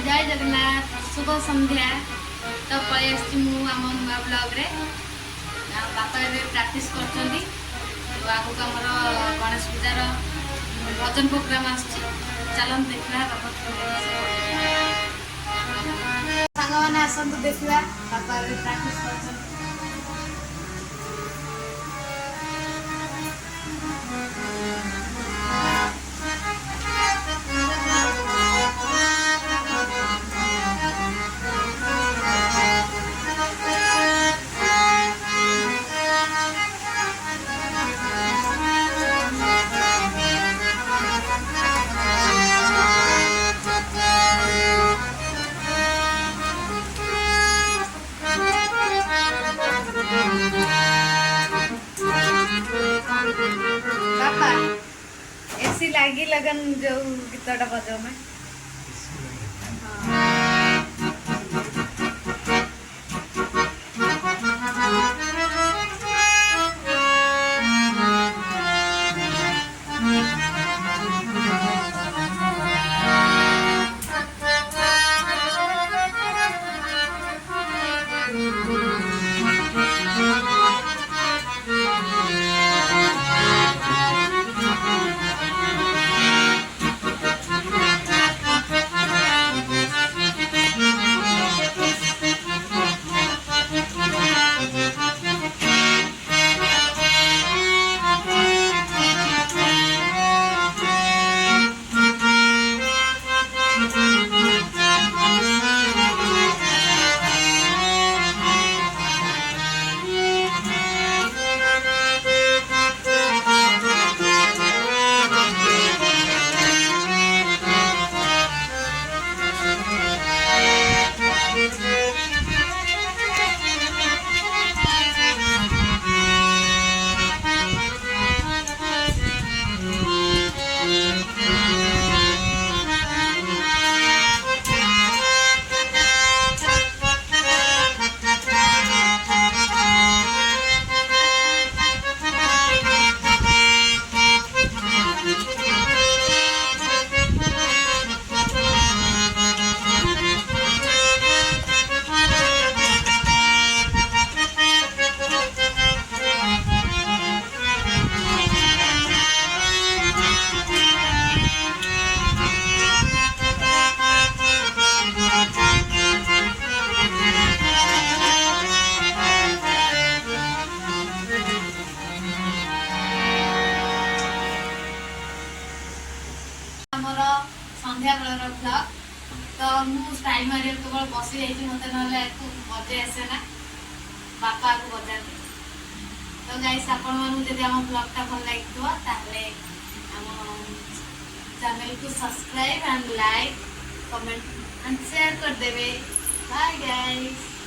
जय जगन्नाथ शुभ संध्या। तो पलि आम नुआ ब्लॉग रे बापा ए प्राक्ट कर आगे आमर गणेश पूजार भजन प्रोग्राम आलन देखा बापा सांग मैंने आसतु देखा बापा प्राक्ट कर पापा ऐसी लागी लगन जो गीतटा बजाओ मैं संध्या बेलर ब्लॉग। तो मुझे स्टाइल मारे केवल बस जाइए मत ना बजे आसे ना बापा को बजा। तो गाइस आपण जब आम ब्लॉगटा भल लगे चैनल को subscribe and like comment and share कर देवे। Bye guys.